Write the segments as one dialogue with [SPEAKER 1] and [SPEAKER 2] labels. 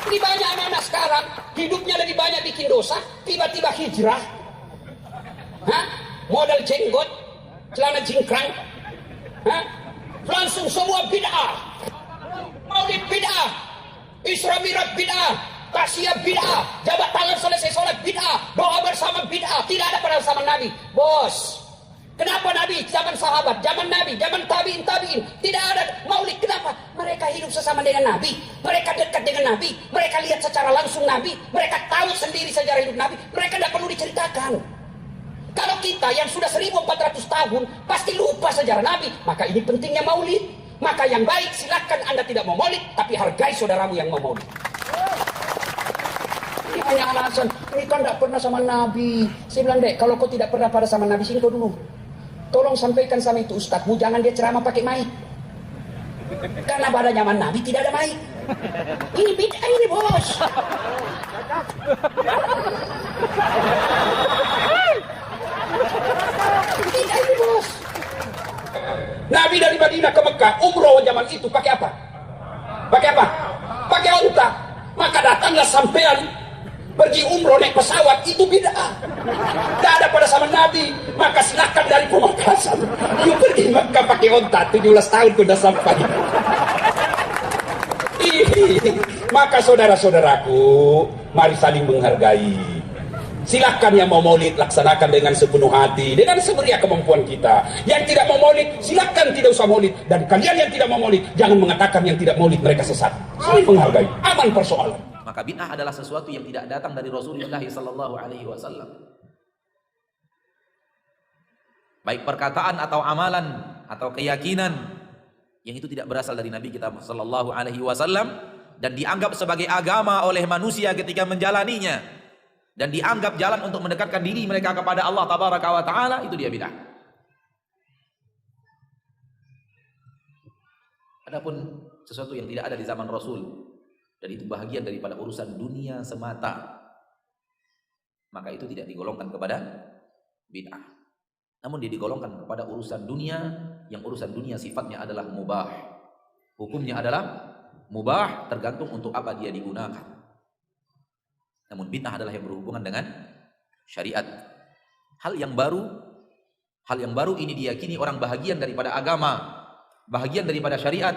[SPEAKER 1] Ini banyak anak-anak sekarang, hidupnya lebih banyak bikin dosa, tiba-tiba hijrah. Hah? Modal jenggot, celana jingkrang. Hah? Langsung semua bid'ah. Maulid bid'ah. Isra Mi'raj bid'ah. Tasya bid'ah. Jabat tangan selesai sholat bid'ah. Doa bersama bid'ah. Tidak ada pada zaman Nabi. Bos, kenapa Nabi? Zaman sahabat, zaman Nabi, zaman tabi'in, tidak ada maulid. Kenapa? Mereka hidup sesama dengan Nabi. Mereka dekat dengan Nabi. Mereka lihat secara langsung Nabi. Mereka tahu sendiri sejarah hidup Nabi. Mereka tidak perlu diceritakan. Kalau kita yang sudah 1400 tahun pasti lupa sejarah Nabi. Maka ini pentingnya maulid. Maka yang baik silakan Anda tidak mau maulid, tapi hargai saudaramu yang mau maulid. Ini banyak alasan. Ini kan tidak pernah sama Nabi. Saya bilang, Dek, kalau kau tidak pernah pada sama Nabi, sini kau dulu. Tolong sampaikan sama itu ustadzmu, jangan dia ceramah pakai mic. Karena pada zaman Nabi tidak ada mic. Ini bid'ah ini, bos. Bid'ah ini, bos. Nabi dari Madinah ke Mekah, umroh zaman itu pakai apa? Pakai apa? Pakai unta. Maka datanglah sampean pergi umroh naik pesawat, itu bid'ah. Tidak ada pada zaman Nabi. Maka silakan dari Pemekasan, you pergi Mekah pakai unta, 17 tahun sudah sampai. Maka saudara-saudaraku, mari saling menghargai. Silakan yang mau maulid laksanakan dengan sepenuh hati, dengan semeriah kemampuan kita. Yang tidak mau maulid, silakan tidak usah maulid. Dan kalian yang tidak mau maulid, jangan mengatakan yang tidak maulid mereka sesat. Saling menghargai, aman persoalan.
[SPEAKER 2] Maka bid'ah adalah sesuatu yang tidak datang dari Rasulullah sallallahu alaihi wasallam. Baik perkataan atau amalan atau keyakinan yang itu tidak berasal dari Nabi kita sallallahu alaihi wasallam dan dianggap sebagai agama oleh manusia ketika menjalaninya dan dianggap jalan untuk mendekatkan diri mereka kepada Allah tabaraka wa taala, itu dia bid'ah. Adapun sesuatu yang tidak ada di zaman Rasul dan itu bahagian daripada urusan dunia semata, maka itu tidak digolongkan kepada bid'ah. Namun dia digolongkan kepada urusan dunia yang urusan dunia sifatnya adalah mubah. Hukumnya adalah mubah tergantung untuk apa dia digunakan. Namun bid'ah adalah yang berhubungan dengan syariat. Hal yang baru ini diyakini orang bahagian daripada agama, bahagian daripada syariat,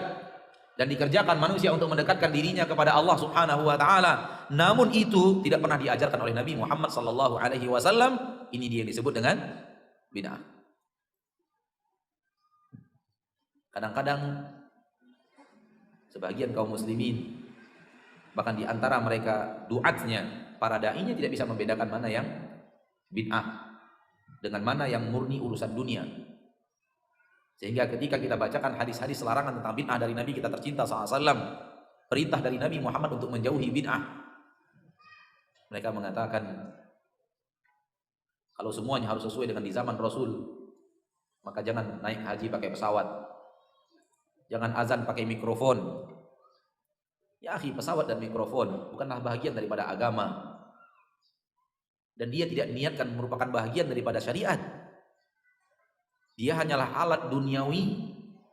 [SPEAKER 2] dan dikerjakan manusia untuk mendekatkan dirinya kepada Allah Subhanahu wa taala. Namun itu tidak pernah diajarkan oleh Nabi Muhammad sallallahu alaihi wasallam. Ini dia yang disebut dengan bid'ah. Kadang-kadang sebagian kaum muslimin, bahkan di antara mereka duatnya, para da'inya tidak bisa membedakan mana yang bid'ah dengan mana yang murni urusan dunia. Sehingga ketika kita bacakan hadis-hadis larangan tentang bid'ah dari Nabi kita tercinta SAW, perintah dari Nabi Muhammad untuk menjauhi bid'ah, mereka mengatakan kalau semuanya harus sesuai dengan di zaman Rasul, maka jangan naik haji pakai pesawat, jangan azan pakai mikrofon. Ya akhi, pesawat dan mikrofon bukanlah bahagian daripada agama. Dan dia tidak diniatkan merupakan bahagian daripada syariat. Dia hanyalah alat duniawi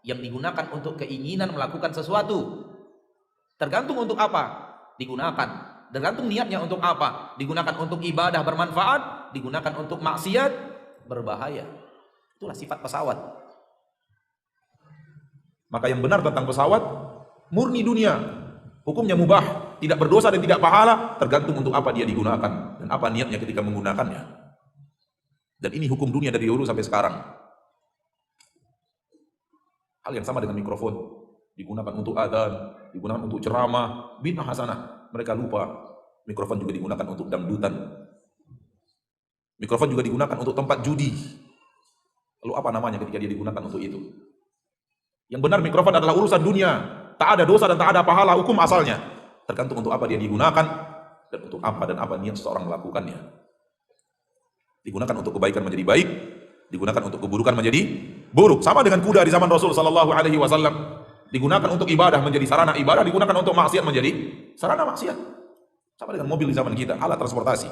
[SPEAKER 2] yang digunakan untuk keinginan melakukan sesuatu. Tergantung untuk apa digunakan. Tergantung niatnya untuk apa. Digunakan untuk ibadah bermanfaat, digunakan untuk maksiat berbahaya. Itulah sifat pesawat.
[SPEAKER 3] Maka yang benar tentang pesawat, murni dunia. Hukumnya mubah, tidak berdosa dan tidak pahala, tergantung untuk apa dia digunakan dan apa niatnya ketika menggunakannya. Dan ini hukum dunia dari dulu sampai sekarang. Hal yang sama dengan mikrofon, digunakan untuk adzan, digunakan untuk ceramah, bid'ah hasanah. Mereka lupa mikrofon juga digunakan untuk dangdutan. Mikrofon juga digunakan untuk tempat judi. Lalu apa namanya ketika dia digunakan untuk itu? Yang benar mikrofon adalah urusan dunia. Tak ada dosa dan tak ada pahala, hukum asalnya. Tergantung untuk apa dia digunakan dan untuk apa dan apa niat seseorang melakukannya. Digunakan untuk kebaikan menjadi baik, digunakan untuk keburukan menjadi buruk. Sama dengan kuda di zaman Rasul sallallahu alaihi wasallam. Digunakan untuk ibadah menjadi sarana ibadah, digunakan untuk maksiat menjadi sarana maksiat. Sama dengan mobil di zaman kita, alat transportasi.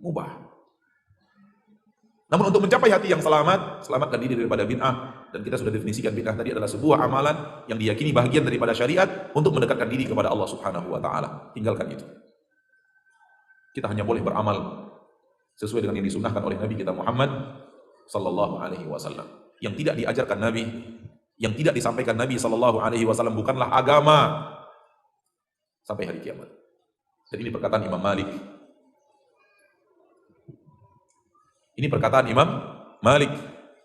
[SPEAKER 3] Mubah. Namun untuk mencapai hati yang selamat, selamatkan diri daripada bid'ah, Dan kita sudah definisikan bid'ah tadi adalah sebuah amalan yang diyakini bahagian daripada syariat untuk mendekatkan diri kepada Allah Subhanahu wa taala. Tinggalkan itu. Kita hanya boleh beramal sesuai dengan yang disunnahkan oleh Nabi kita Muhammad sallallahu alaihi wasallam. Yang tidak diajarkan Nabi, yang tidak disampaikan Nabi sallallahu alaihi wasallam bukanlah agama sampai hari kiamat. Dan ini perkataan Imam Malik. Ini perkataan Imam Malik,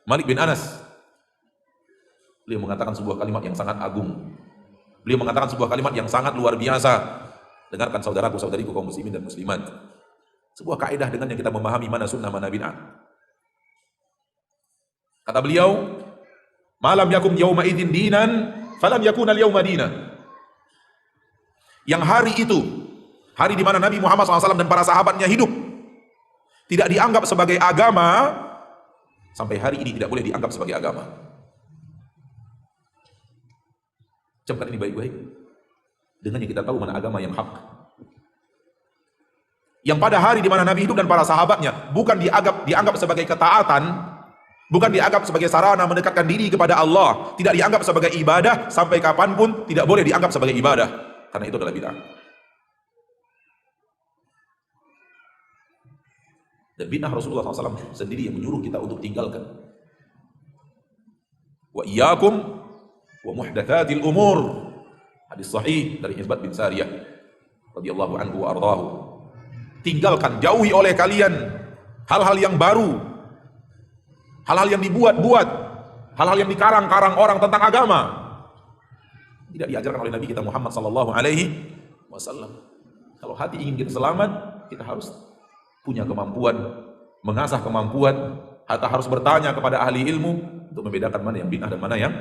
[SPEAKER 3] Malik bin Anas. Beliau mengatakan sebuah kalimat yang sangat agung. Beliau mengatakan sebuah kalimat yang sangat luar biasa. Dengarkan saudaraku, saudariku kaum muslimin dan muslimat. Sebuah kaidah dengan yang kita memahami mana sunnah, mana bid'ah. Kata beliau, "Malam yakum yauma idzin dinan, falam yakun al-yauma dinan." Yang hari itu, hari di mana Nabi Muhammad SAW dan para sahabatnya hidup, tidak dianggap sebagai agama, sampai hari ini tidak boleh dianggap sebagai agama. Camkan ini baik-baik. Dengannya kita tahu mana agama yang hak. Yang pada hari di mana Nabi hidup dan para sahabatnya bukan dianggap sebagai ketaatan, bukan dianggap sebagai sarana mendekatkan diri kepada Allah, tidak dianggap sebagai ibadah, sampai kapanpun tidak boleh dianggap sebagai ibadah, karena itu adalah bid'ah. Dan bid'ah Rasulullah SAW sendiri yang menyuruh kita untuk tinggalkan. Wa iyyakum wa muhdatsatil umur. Hadis sahih dari Irbad bin Sariyah radhiyallahu anhu wa ardhahu. Tinggalkan, jauhi oleh kalian hal-hal yang baru, hal-hal yang dibuat-buat, hal-hal yang dikarang-karang orang tentang agama. Tidak diajarkan oleh Nabi kita Muhammad sallallahu alaihi wasallam. Kalau hati ingin kita selamat, kita harus punya kemampuan, mengasah kemampuan, harus bertanya kepada ahli ilmu untuk membedakan mana yang bid'ah dan mana yang